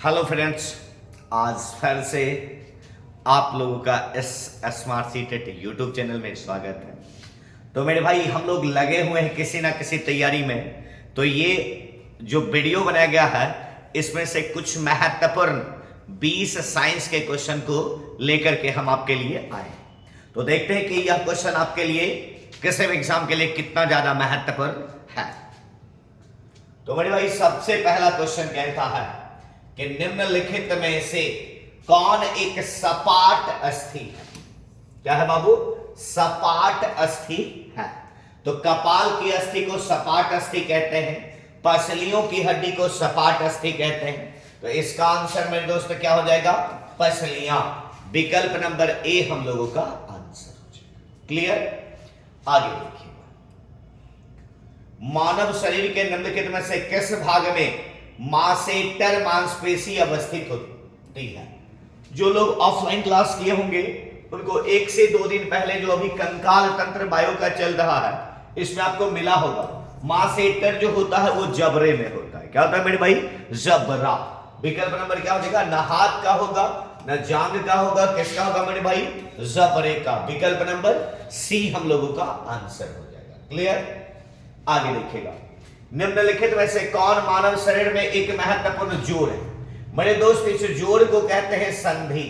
Hello friends, आज फिर से आप लोगों का इस स्मार्ट सीटेट यूट्यूब चैनल में स्वागत है। तो मेरे भाई, हम लोग लगे हुए हैं किसी ना किसी तैयारी में। तो ये जो वीडियो बनाया गया है, इसमें से कुछ महत्वपूर्ण 20 साइंस के क्वेश्चन को लेकर के हम आपके लिए आए। तो देखते हैं कि यह क्वेश्चन आपके लिए किसी भी एग्जाम के लिए कितना ज्यादा महत्वपूर्ण है। तो मेरे भाई, सबसे पहला क्वेश्चन कहता है कि निम्नलिखित में से कौन एक सपाट अस्थि है? क्या है बाबू? सपाट अस्थि है। तो कपाल की अस्थि को सपाट अस्थि कहते हैं, पसलियों की हड्डी को सपाट अस्थि कहते हैं। तो इसका आंसर मेरे दोस्त क्या हो जाएगा? पसलियां। विकल्प नंबर ए हम लोगों का आंसर हो जाएगा। क्लियर? आगे देखिए, मानव शरीर के निम्नलिखित में से किस भाग में मासेटर मांसपेशी अवस्थित होती है? जो लोग ऑफलाइन क्लास किए होंगे उनको 1 से 2 दिन पहले जो अभी कंकाल तंत्र बायो का चल रहा है, इसमें आपको मिला होगा मासेटर जो होता है वो जबड़े में होता है। क्या होता है मेरे भाई? जबड़ा। विकल्प नंबर क्या हो जाएगा? न हाथ का होगा, न जांग का होगा, किसका होगा मेरे भाई? जबड़े का। विकल्प नंबर सी हम लोगों का आंसर हो जाएगा। क्लियर? आगे देखिएगा, निम्नलिखित में से कौन मानव शरीर में एक महत्वपूर्ण जोड़ है? मेरे दोस्त, इस जोड़ को कहते हैं संधि।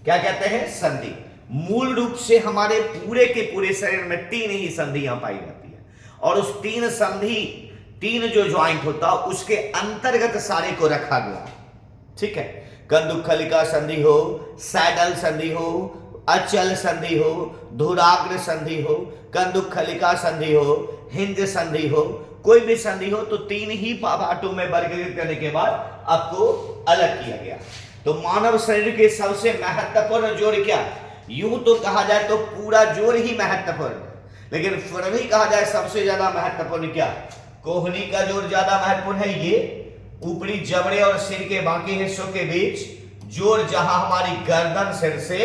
क्या कहते हैं? संधि। मूल रूप से हमारे पूरे के पूरे शरीर में 3 ही संधियां पाई जाती है, और उस 3 संधि, 3 जो ज्वाइंट होता है उसके अंतर्गत सारे को रखा गया। ठीक है? कंदुकखलिका संधि हो, सैडल संधि हो, अचल संधि हो, धुराग्र संधि हो, कंदुकखलिका संधि हो, हिंज संधि हो, कोई भी संधि हो, तो 3 ही पार्टों में वर्गीकृत करने के बाद आपको अलग किया गया। तो मानव शरीर के सबसे महत्वपूर्ण जोड़ क्या? यूं तो कहा जाए तो पूरा जोड़ ही महत्वपूर्ण है, लेकिन फिर भी कहा जाए सबसे ज्यादा महत्वपूर्ण क्या? कोहनी का जोड़ ज्यादा महत्वपूर्ण है। ये ऊपरी जबड़े और सिर के बाकी हिस्सों के बीच जोड़, जहां हमारी गर्दन सिर से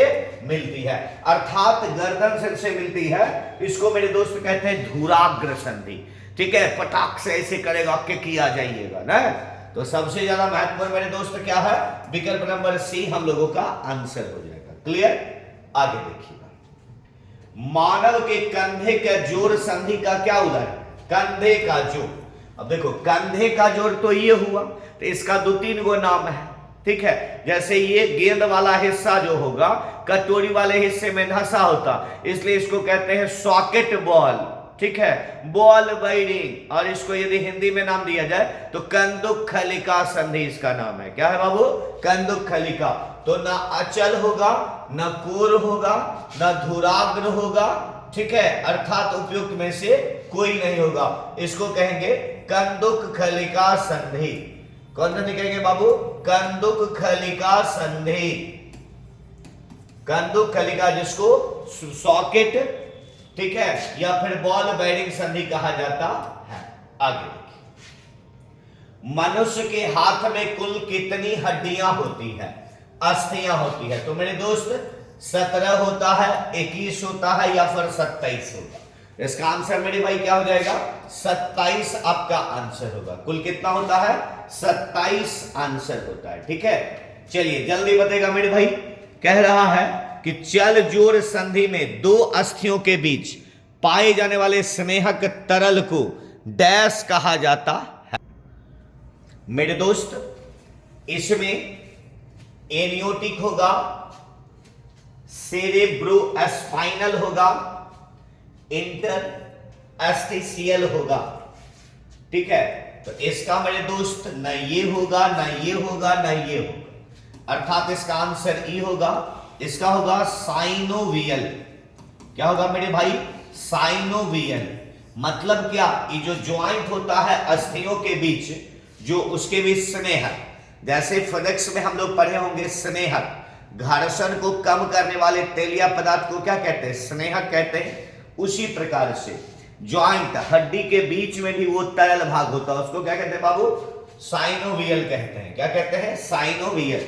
मिलती है, अर्थात गर्दन सिर से मिलती है, इसको मेरे दोस्त कहते हैं धुराग्र संधि। ठीक है? पटाख से ऐसे करेगा कि किया जाइएगा ना। तो सबसे ज्यादा महत्वपूर्ण मेरे दोस्त क्या है? विकल्प नंबर सी हम लोगों का आंसर हो जाएगा। क्लियर? आगे देखिएगा, मानव के कंधे का जोड़ संधि का क्या उदाहरण? कंधे का जोड़। अब देखो, कंधे का जोड़ तो ये हुआ, तो इसका 2-3 गो नाम है। ठीक है? जैसे ये गेंद वाला हिस्सा जो होगा, कटोरी वाले हिस्से में धंसा होता, इसलिए इसको कहते हैं सॉकेट बॉल। ठीक है? Ball bearing. और इसको यदि हिंदी में नाम दिया जाए तो कंदुकखलिका संधि इसका नाम है। क्या है बाबू? कंदुकखलिका। तो ना अचल होगा, ना कोर होगा, ना धुराग्र होगा। ठीक है? अर्थात उपयुक्त में से कोई नहीं होगा। इसको कहेंगे कंदुकखलिका संधि। कौन संधि कहेंगे बाबू? कंदुकखलिका संधि। कंदुकखलिका, जिसको सॉकेट, ठीक है, या फिर बॉल बेयरिंग संधि कहा जाता है। आगे देखिए, मनुष्य के हाथ में कुल कितनी हड्डियां होती है? अस्थियां होती है? तो मेरे दोस्त 17 होता है, 21 होता है, या फिर 27 होगा। इसका आंसर मेरे भाई क्या हो जाएगा? 27 आपका आंसर होगा। कुल कितना होता है? 27 आंसर होता है। ठीक है? चलिए जल्दी बताएगा मेरे भाई। कह रहा है कि चल जोड़ संधि में 2 अस्थियों के बीच पाए जाने वाले स्नेहक तरल को डैश कहा जाता है। मेरे दोस्त, इसमें एनियोटिक होगा, सेरेब्रोस्पाइनल होगा, इंटरस्टिशियल होगा। ठीक है? तो इसका मेरे दोस्त न ये होगा, न ये होगा, न ये होगा, अर्थात इसका आंसर ई होगा। इसका होगा साइनोवियल। क्या होगा मेरे भाई? साइनोवियल। मतलब क्या? ये जो ज्वाइंट होता है अस्थियों के बीच, जो उसके बीच स्नेहक, जैसे फिजिक्स में हम लोग पढ़े होंगे स्नेहक, घर्षण को कम करने वाले तेलिया पदार्थ को क्या कहते हैं? स्नेहक कहते हैं। उसी प्रकार से ज्वाइंट, हड्डी के बीच में भी वो तरल भाग होता है, उसको क्या कहते हैं बाबू? साइनोवियल कहते हैं। क्या कहते हैं? साइनोवियल।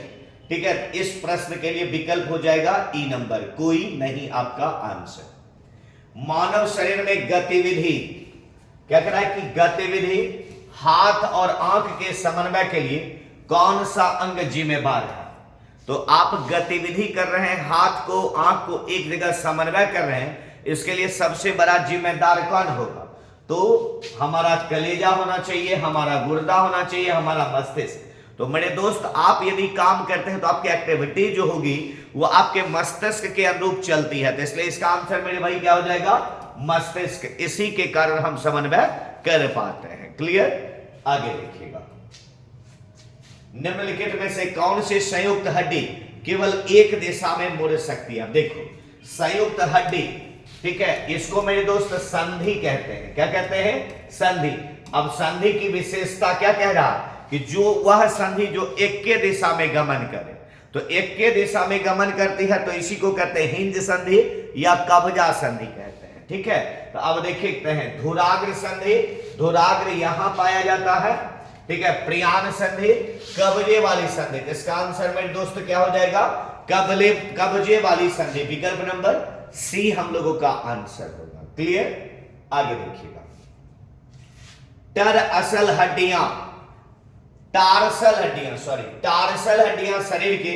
ठीक है? इस प्रश्न के लिए विकल्प हो जाएगा ई नंबर, कोई नहीं आपका आंसर। मानव शरीर में गतिविधि, क्या कह रहा है कि गतिविधि हाथ और आंख के समन्वय के लिए कौन सा अंग जिम्मेदार है? तो आप गतिविधि कर रहे हैं, हाथ को आंख को एक जगह समन्वय कर रहे हैं, इसके लिए सबसे बड़ा जिम्मेदार कौन होगा? तो हमारा कलेजा होना चाहिए, हमारा गुर्दा होना चाहिए, हमारा मस्तिष्क। तो मेरे दोस्त, आप यदि काम करते हैं तो आपकी एक्टिविटी जो होगी वो आपके मस्तिष्क के अनुरूप चलती है, तो इसलिए इसका आंसर मेरे भाई क्या हो जाएगा? मस्तिष्क। इसी के कारण हम समन्वय कर पाते हैं। क्लियर? आगे देखिएगा, निम्नलिखित में से कौन सी संयुक्त हड्डी केवल एक दिशा में मुड़ सकती है? देखो, संयुक्त हड्डी, ठीक है, इसको मेरे दोस्त संधि कहते हैं। क्या कहते हैं? संधि। अब संधि की विशेषता क्या कह रहा? कि जो वह संधि जो एक के दिशा में गमन करे, तो एक के दिशा में गमन करती है तो इसी को कहते हैं हिंज संधि या कब्जा संधि कहते हैं। ठीक है, तो अब देखते हैं, धुराग्र संधि, धुराग्र यहां पाया जाता है। ठीक है, प्रियान संधि, कब्जे वाली संधि। इसका आंसर मेरे दोस्त क्या हो जाएगा? कब्जे वाली संधि। विकल्प नंबर सी हम लोगों का आंसर होगा। क्लियर? आगे देखिएगा, टारसल हड्डियां शरीर के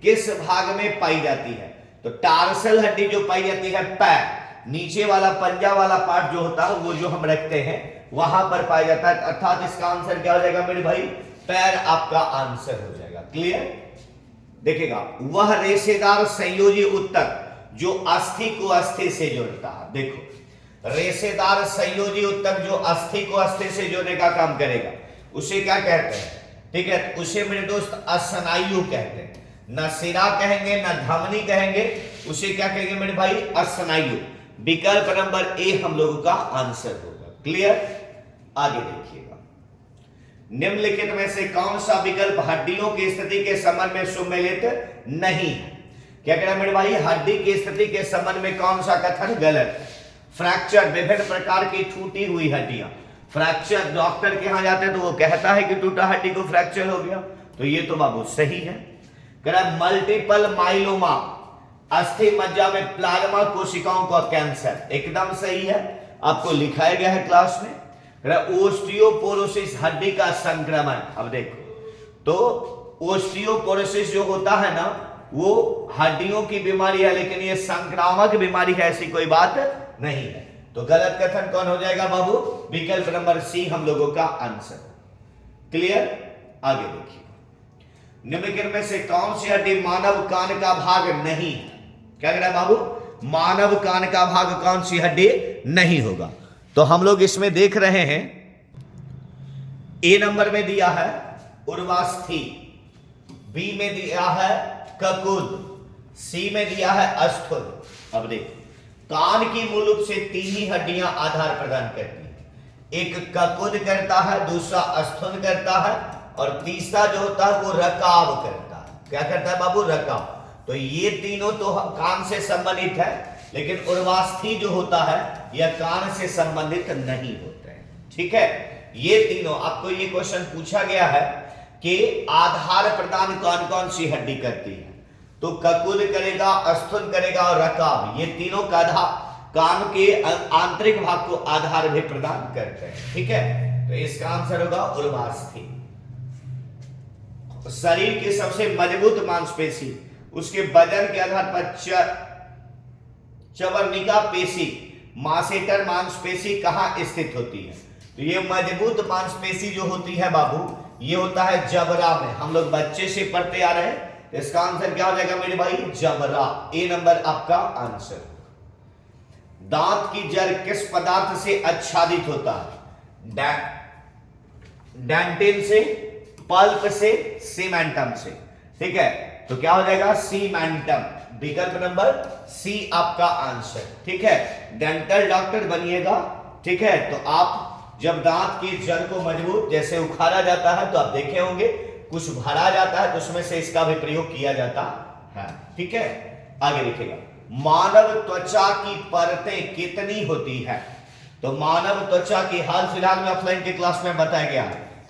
किस भाग में पाई जाती है? तो टारसल हड्डी जो पाई जाती है पैर, नीचे वाला पंजा वाला पार्ट जो होता है वो जो हम रखते हैं वहां पर पाया जाता है, अर्थात इसका आंसर क्या हो जाएगा मेरे भाई? पैर आपका आंसर हो जाएगा। क्लियर? देखिएगा, वह रेशेदार संयोजी उत्तक जो अस्थि को अस्थि से जोड़ता है। देखो, रेशेदार संयोजी उत्तक जो अस्थि को अस्थि से जोड़ने का काम करेगा उसे क्या कहते हैं? ठीक है, उसे मेरे दोस्त स्नायु कहते हैं। न सिरा कहेंगे न धमनी कहेंगे, उसे क्या कहेंगे मेरे भाई? स्नायु। विकल्प नंबर ए हम लोगों का आंसर होगा। क्लियर? आगे देखिएगा, निम्नलिखित में से कौन सा विकल्प हड्डियों की स्थिति के संबंध में सुमेलित नहीं है? क्या कह रहा है मेरे भाई? हड्डी की स्थिति के संबंध में कौन सा कथन गलत है? फ्रैक्चर, विभिन्न प्रकार की टूटी हुई हड्डियां। फ्रैक्चर, डॉक्टर के यहां जाते हैं तो वो कहता है कि टूटा हड्डी को फ्रैक्चर हो गया, तो ये तो बाबू सही है। कह रहा है मल्टीपल माइलोमा, अस्थि मज्जा में प्लाज्मा कोशिकाओं का कैंसर, एकदम सही है, आपको लिखाया गया है क्लास में। कह रहा है ओस्टियोपोरोसिस, हड्डी का संक्रमण। अब देखो, तो ओस्टियोपोरोसिस जो होता है ना वो हड्डियों की बीमारी है, लेकिन ये संक्रामक बीमारी है, ऐसी कोई बात नहीं है। तो गलत कथन कौन हो जाएगा बाबू? विकल्प नंबर सी हम लोगों का आंसर। क्लियर? आगे देखिए, निम्नलिखित में से कौन सी हड्डी मानव कान का भाग नहीं है? क्या कह रहा है बाबू? मानव कान का भाग कौन सी हड्डी नहीं होगा? तो हम लोग इसमें देख रहे हैं, ए नंबर में दिया है उर्वास्थि, बी में दिया है ककुद, सी में दिया है अस्थुल। अब देखो, कान की मूल रूप से तीन ही हड्डियां आधार प्रदान करती हैं। एक ककुद करता है, दूसरा अस्थुन करता है, और तीसरा जो होता है वो रकाब करता है। क्या करता है बाबू? रकाब। तो ये तीनों तो कान से संबंधित है, लेकिन उर्वास्थि जो होता है यह कान से संबंधित नहीं होते हैं। ठीक है, ये तीनों, आपको ये क्वेश्चन पूछा गया है कि आधार प्रदान कौन कौन सी हड्डी करती है, तो ककुल करेगा, अस्थुन करेगा और रकाब, ये तीनों का कान के आंतरिक भाग को आधार भी प्रदान करते हैं। ठीक है, तो इसका आंसर होगा उर्वास्थि। शरीर की सबसे मजबूत मांसपेशी, उसके वजन के आधार पर चवर्णिका पेशी, मासेटर मांसपेशी कहां स्थित होती है? तो ये मजबूत मांसपेशी जो होती है बाबू, ये होता है जबड़ा में। हम लोग बच्चे से पढ़ते आ रहे हैं, इसका आंसर क्या हो जाएगा मेरे भाई? जबड़ा। ए नंबर आपका आंसर। दांत की जड़ किस पदार्थ से आच्छादित होता है? डेंटिन से, पल्प से, सीमेंटम से। ठीक है, तो क्या हो जाएगा? सीमेंटम। विकल्प नंबर सी आपका आंसर। ठीक है, डेंटल डॉक्टर बनिएगा। ठीक है, तो आप जब दांत की जड़ को मजबूत जैसे उखाड़ा जाता है तो आप देखे होंगे कुछ भरा जाता है तो उसमें से इसका भी प्रयोग किया जाता है। ठीक है, आगे देखिएगा, मानव त्वचा की परतें कितनी होती है? तो मानव त्वचा की हाल फिलहाल में ऑफलाइन के क्लास में बताया गया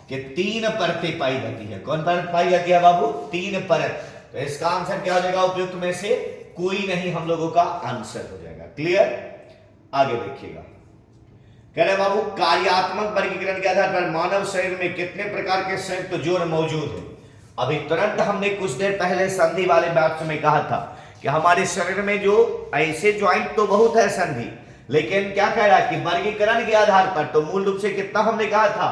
कि 3 परतें पाई जाती है। कौन परत पाई जाती है बाबू? 3 परत। तो इसका आंसर क्या हो जाएगा? उपयुक्त में से कोई नहीं हम लोगों का आंसर हो जाएगा। क्लियर? आगे देखिएगा, कह रहे बाबू कार्यात्मक वर्गीकरण के आधार पर मानव शरीर में कितने प्रकार के संयुक्त जोड़ मौजूद है? अभी तुरंत हमने कुछ देर पहले संधि वाले बात में कहा था कि हमारे शरीर में जो ऐसे ज्वाइंट तो बहुत है संधि, लेकिन क्या कह रहा है कि वर्गीकरण के आधार पर तो मूल रूप से कितना हमने कहा था,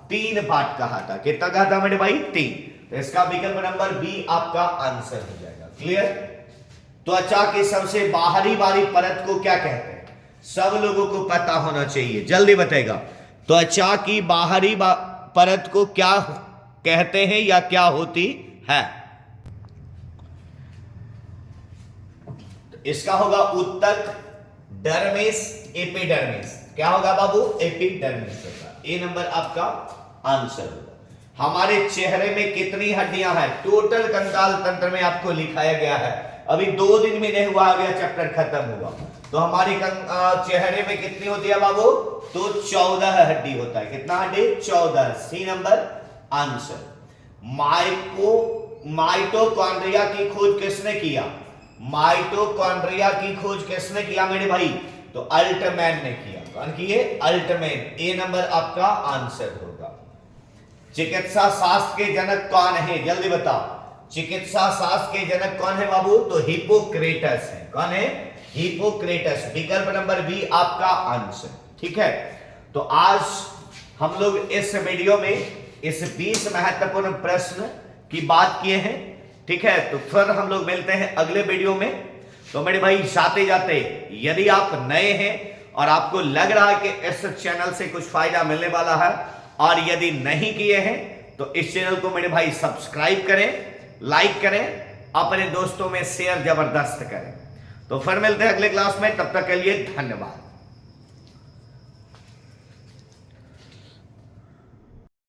3 पार्ट कहा था। कितना कहा था मेरे भाई, 3। तो इसका विकल्प नंबर बी आपका आंसर हो जाएगा। क्लियर। त्वचा की सबसे बाहरी वाली परत को क्या कहते हैं, सब लोगों को पता होना चाहिए, जल्दी बताएगा। त्वचा की बाहरी परत को क्या कहते हैं या क्या होती है? इसका होगा उत्तक, डर्मिस, एपिडर्मिस। क्या होगा बाबू, एपिडर्मिस होगा। ए नंबर आपका आंसर होगा। हमारे चेहरे में कितनी हड्डियां हैं, टोटल कंकाल तंत्र में आपको लिखाया गया है। अभी 2 दिन में नहीं हुआ, आ गया चैप्टर खत्म हुआ। तो हमारे चेहरे में कितनी होती है बाबू, तो 14 हड्डी होता है। कितना हड्डी, 14। सी नंबर आंसर। माइटोकॉन्ड्रिया की खोज किसने किया, माइटोकॉन्ड्रिया की खोज किसने किया मेरे भाई, तो अल्टमैन ने किया। कौन किए, अल्टमैन। ए नंबर आपका आंसर होगा। चिकित्सा शास्त्र के जनक कौन है, जल्दी बताओ। चिकित्सा शास्त्र के जनक कौन है बाबू, तो हिपोक्रेटस है। कौन है, हिपोक्रेटस। विकल्प नंबर बी आपका आंसर। ठीक है, तो आज हम लोग इस वीडियो में इस 20 महत्वपूर्ण प्रश्न की बात किए हैं। ठीक है, तो फिर हम लोग मिलते हैं अगले वीडियो में। तो मेरे भाई जाते जाते, यदि आप नए हैं और आपको लग रहा है कि इस चैनल से कुछ फायदा मिलने वाला है, और यदि नहीं किए हैं तो इस चैनल को मेरे भाई सब्सक्राइब करें, लाइक करें, अपने दोस्तों में शेयर जबरदस्त करें। तो फिर मिलते हैं अगले क्लास में, तब तक के लिए धन्यवाद।